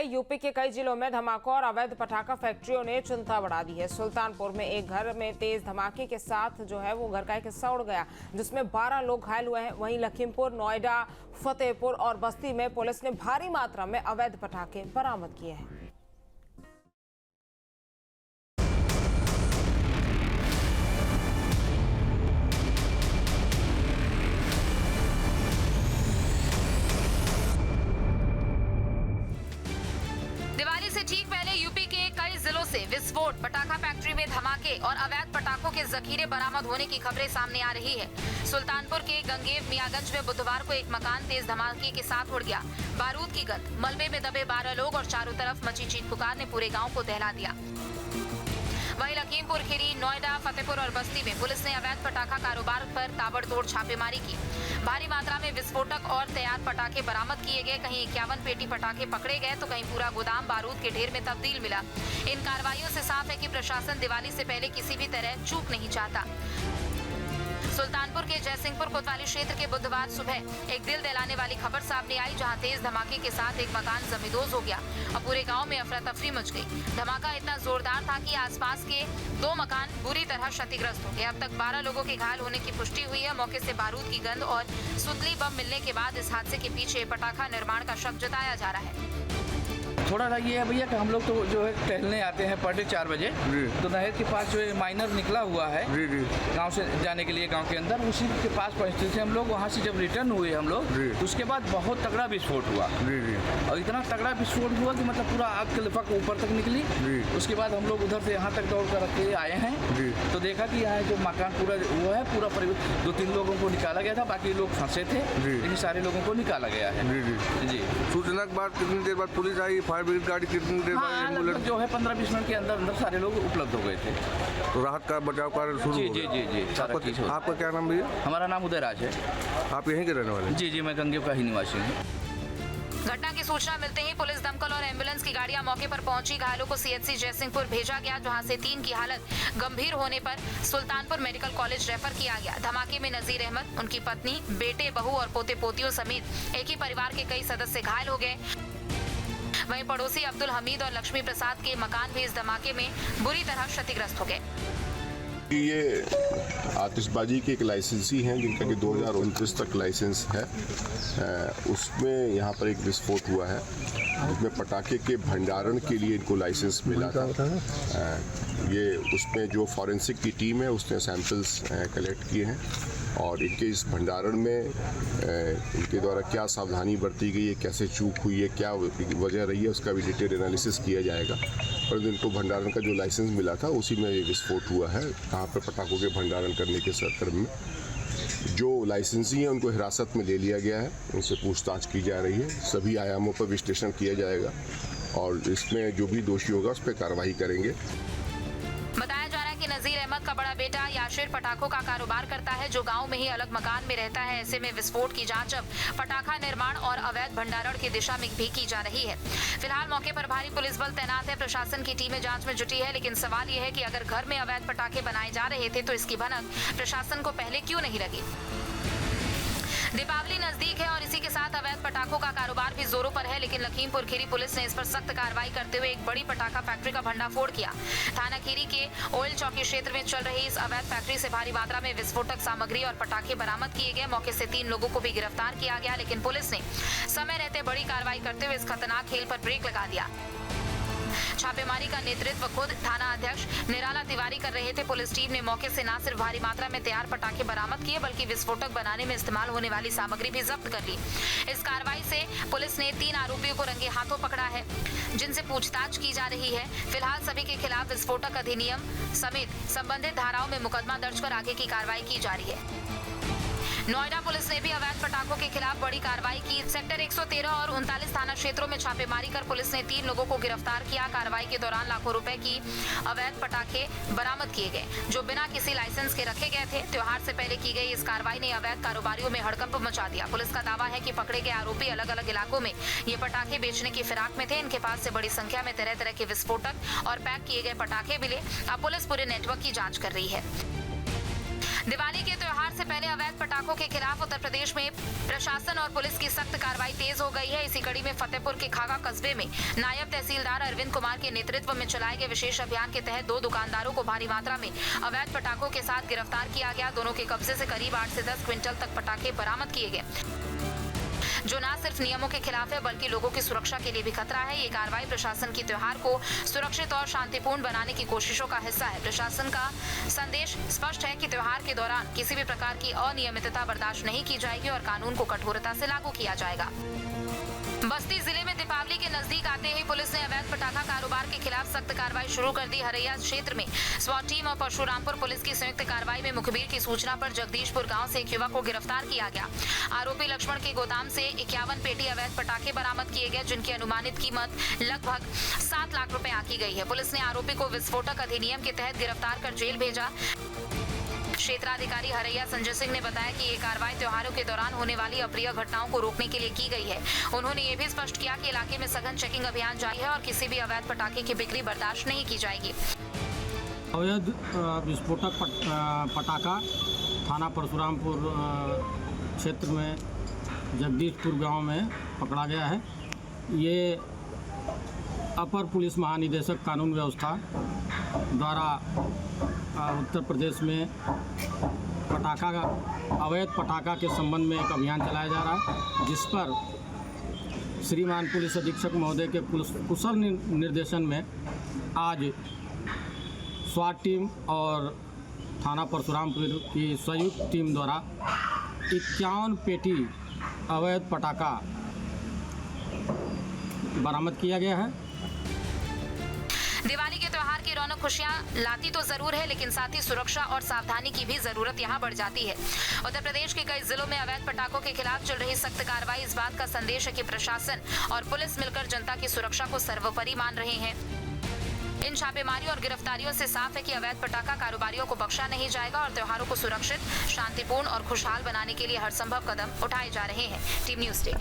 UP के कई जिलों में धमाकों और अवैध पटाखा फैक्ट्रियों ने चिंता बढ़ा दी है। सुल्तानपुर में एक घर में तेज धमाके के साथ वो घर का एक हिस्सा उड़ गया, जिसमें 12 लोग घायल हुए हैं। वहीं लखीमपुर, नोएडा, फतेहपुर और बस्ती में पुलिस ने भारी मात्रा में अवैध पटाखे बरामद किए हैं। दिवाली से ठीक पहले यूपी के कई जिलों से विस्फोट, पटाखा फैक्ट्री में धमाके और अवैध पटाखों के जखीरे बरामद होने की खबरें सामने आ रही है। सुल्तानपुर के गंगेव मियागंज में बुधवार को एक मकान तेज धमाके के साथ उड़ गया। बारूद की गंध, मलबे में दबे 12 लोग और चारों तरफ मची चीख पुकार ने पूरे गाँव को दहला दिया। वहीं लखीमपुर खीरी, नोएडा, फतेहपुर और बस्ती में पुलिस ने अवैध पटाखा कारोबार पर ताबड़तोड़ छापेमारी की। भारी मात्रा में विस्फोटक और तैयार पटाखे बरामद किए गए। कहीं 51 पेटी पटाखे पकड़े गए तो कहीं पूरा गोदाम बारूद के ढेर में तब्दील मिला। इन कार्रवाइयों से साफ है कि प्रशासन दिवाली से पहले किसी भी तरह चूक नहीं चाहता। सुल्तानपुर के जयसिंहपुर कोतवाली क्षेत्र के बुधवार सुबह एक दिल दहलाने वाली खबर सामने आई, जहां तेज धमाके के साथ एक मकान जमींदोज हो गया और पूरे गांव में अफरा तफरी मच गई। धमाका इतना जोरदार था कि आसपास के 2 मकान बुरी तरह क्षतिग्रस्त हो गए। अब तक 12 लोगों के घायल होने की पुष्टि हुई है। मौके से बारूद की गंध और सुतली बम मिलने के बाद इस हादसे के पीछे पटाखा निर्माण का शक जताया जा रहा है। थोड़ा सा ये है भैया कि हम लोग तो जो है टहलने आते हैं पर डे 4 बजे, तो नहर के पास जो है माइनर निकला हुआ है गांव से जाने के लिए, गांव के अंदर उसी के पास पहुंचते थे हम लोग। वहां से जब रिटर्न हुए हम लोग तो उसके बाद बहुत तगड़ा विस्फोट हुआ और इतना तगड़ा विस्फोट हुआ कि मतलब पूरा आग की लपक ऊपर तक निकली। उसके बाद हम लोग उधर से यहाँ तक दौड़ कर के आए हैं तो देखा कि यहाँ जो मकान पूरा वो है, पूरा 2-3 लोगों को निकाला गया था, बाकी लोग फंसे थे लेकिन सारे लोगों को निकाला गया है। जी, सूचना के बाद कितनी देर बाद पुलिस आई, फायर ब्रिगेड गाड़ी कितनी देर बाद एम्बुलेंस जो है 15-20 मिनट के अंदर सारे लोग उपलब्ध हो गए थे। तो राहत का बचाव कार्य शुरू हो गया। जी। आपका क्या नाम भैया? हमारा नाम उदयराज है। आप यहीं के रहने वाले? जी, मैं गंगेव का ही निवासी हूँ। घटना की सूचना मिलते ही पुलिस, दमकल और एम्बुलेंस की गाड़ियां मौके पर पहुंची। घायलों को सीएचसी जयसिंहपुर भेजा गया, जहां से 3 की हालत गंभीर होने पर सुल्तानपुर मेडिकल कॉलेज रेफर किया गया। धमाके में नजीर अहमद, उनकी पत्नी, बेटे, बहू और पोते पोतियों समेत एक ही परिवार के कई सदस्य घायल हो गए। वहीं पड़ोसी अब्दुल हमीद और लक्ष्मी प्रसाद के मकान भी इस धमाके में बुरी तरह क्षतिग्रस्त हो गए। ये आतिशबाजी के एक लाइसेंसी हैं जिनका कि 2029 तक लाइसेंस है। उसमें यहाँ पर एक विस्फोट हुआ है जिसमें पटाखे के भंडारण के लिए इनको लाइसेंस मिला था। ये उसमें जो फॉरेंसिक की टीम है उसने सैंपल्स कलेक्ट किए हैं और इनके इस भंडारण में इनके द्वारा क्या सावधानी बरती गई है, कैसे चूक हुई है, क्या वजह रही है, उसका भी डिटेल एनालिसिस किया जाएगा। पर इनको भंडारण का जो लाइसेंस मिला था उसी में ये विस्फोट हुआ है। यहाँ पर पटाखों के भंडारण करने के क्रम में जो लाइसेंसी हैं उनको हिरासत में ले लिया गया है, उनसे पूछताछ की जा रही है। सभी आयामों पर विश्लेषण किया जाएगा और इसमें जो भी दोषी होगा उस पर कार्रवाई करेंगे। बताया जा रहा है कि नजीर अहमद का बड़ा बेटा याशिर पटाखों का कारोबार करता है, जो गांव में ही अलग मकान में रहता है। ऐसे में विस्फोट की जांच अब पटाखा निर्माण और अवैध भंडारण की दिशा में भी की जा रही है। फिलहाल मौके पर भारी पुलिस बल तैनात है। प्रशासन की टीमें जांच में जुटी है, लेकिन सवाल यह है कि अगर घर में अवैध पटाखे बनाए जा रहे थे तो इसकी भनक प्रशासन को पहले क्यों नहीं लगी। दीपावली नजदीक है और इसी के साथ अवैध पटाखों का कारोबार भी जोरों पर है, लेकिन लखीमपुर खीरी पुलिस ने इस पर सख्त कार्रवाई करते हुए एक बड़ी पटाखा फैक्ट्री का भंडाफोड़ किया। थाना खीरी के ओयल चौकी क्षेत्र में चल रही इस अवैध फैक्ट्री से भारी मात्रा में विस्फोटक सामग्री और पटाखे बरामद किए गए। मौके से 3 लोगों को भी गिरफ्तार किया गया, लेकिन पुलिस ने समय रहते बड़ी कार्रवाई करते हुए इस खतरनाक खेल पर ब्रेक लगा दिया। छापेमारी का नेतृत्व खुद थाना अध्यक्ष निराला तिवारी कर रहे थे। पुलिस टीम ने मौके से न सिर्फ भारी मात्रा में तैयार पटाखे बरामद किए, बल्कि विस्फोटक बनाने में इस्तेमाल होने वाली सामग्री भी जब्त कर ली। इस कार्रवाई से पुलिस ने 3 आरोपियों को रंगे हाथों पकड़ा है, जिनसे पूछताछ की जा रही है। फिलहाल सभी के खिलाफ विस्फोटक अधिनियम समेत संबंधित धाराओं में मुकदमा दर्ज कर आगे की कार्रवाई की जा रही है। नोएडा पुलिस ने भी अवैध पटाखों के खिलाफ बड़ी कार्रवाई की। सेक्टर 113 और 39 थाना क्षेत्रों में छापेमारी कर पुलिस ने 3 लोगों को गिरफ्तार किया। कार्रवाई के दौरान लाखों रुपए की अवैध पटाखे बरामद किए गए, जो बिना किसी लाइसेंस के रखे गए थे। त्योहार से पहले की गई इस कार्रवाई ने अवैध कारोबारियों में हड़कंप मचा दिया। पुलिस का दावा है कि पकड़े गए आरोपी अलग अलग इलाकों में ये पटाखे बेचने की फिराक में थे। इनके पास से बड़ी संख्या में तरह तरह के विस्फोटक और पैक किए गए पटाखे मिले। अब पुलिस पूरे नेटवर्क की जाँच कर रही है। दिवाली के त्योहार से पहले अवैध पटाखों के खिलाफ उत्तर प्रदेश में प्रशासन और पुलिस की सख्त कार्रवाई तेज हो गई है। इसी कड़ी में फतेहपुर के खागा कस्बे में नायब तहसीलदार अरविंद कुमार के नेतृत्व में चलाए गए विशेष अभियान के तहत 2 दुकानदारों को भारी मात्रा में अवैध पटाखों के साथ गिरफ्तार किया गया। दोनों के कब्जे से करीब 8 से 10 क्विंटल तक पटाखे बरामद किए गए, जो न सिर्फ नियमों के खिलाफ है बल्कि लोगों की सुरक्षा के लिए भी खतरा है। ये कार्रवाई प्रशासन की त्योहार को सुरक्षित और शांतिपूर्ण बनाने की कोशिशों का हिस्सा है। प्रशासन का संदेश स्पष्ट है कि त्योहार के दौरान किसी भी प्रकार की अनियमितता बर्दाश्त नहीं की जाएगी और कानून को कठोरता से लागू किया जाएगा। बस्ती जिले में दीपावली के नजदीक आते ही पुलिस ने अवैध पटाखा कारोबार के खिलाफ सख्त कार्रवाई शुरू कर दी। हरैया क्षेत्र में स्वाट टीम और परशुरामपुर पुलिस की संयुक्त कार्रवाई में मुखबिर की सूचना पर जगदीशपुर गांव से एक युवक को गिरफ्तार किया गया। आरोपी लक्ष्मण के गोदाम से 51 पेटी अवैध पटाखे बरामद किए गए, जिनकी अनुमानित कीमत लगभग 7 लाख रुपए आंकी गई है। पुलिस ने आरोपी को विस्फोटक अधिनियम के तहत गिरफ्तार कर जेल भेजा। क्षेत्राधिकारी हरैया संजय सिंह ने बताया कि ये कार्रवाई त्योहारों के दौरान होने वाली अप्रिय घटनाओं को रोकने के लिए की गई है। उन्होंने ये भी स्पष्ट किया कि इलाके में सघन चेकिंग अभियान जारी है और किसी भी अवैध पटाखे की बिक्री बर्दाश्त नहीं की जाएगी। अवैध विस्फोटक पटाखा थाना परशुरामपुर क्षेत्र में जगदीशपुर गांव में पकड़ा गया है। ये अपर पुलिस महानिदेशक कानून व्यवस्था द्वारा उत्तर प्रदेश में अवैध पटाखा के संबंध में एक अभियान चलाया जा रहा है, जिस पर श्रीमान पुलिस अधीक्षक महोदय के कुशल निर्देशन में आज स्वाट टीम और थाना परशुरामपुर की संयुक्त टीम द्वारा 51 पेटी अवैध पटाखा बरामद किया गया है। दिवाली के त्योहार की रौनक खुशियां लाती तो जरूर है, लेकिन साथ ही सुरक्षा और सावधानी की भी जरूरत यहां बढ़ जाती है। उत्तर प्रदेश के कई जिलों में अवैध पटाखों के खिलाफ चल रही सख्त कार्रवाई इस बात का संदेश है कि प्रशासन और पुलिस मिलकर जनता की सुरक्षा को सर्वोपरि मान रहे हैं। इन छापेमारी और गिरफ्तारियों से साफ है कि अवैध पटाखा कारोबारियों को बख्शा नहीं जाएगा और त्योहारों को सुरक्षित, शांतिपूर्ण और खुशहाल बनाने के लिए हर संभव कदम उठाए जा रहे हैं। Team news day.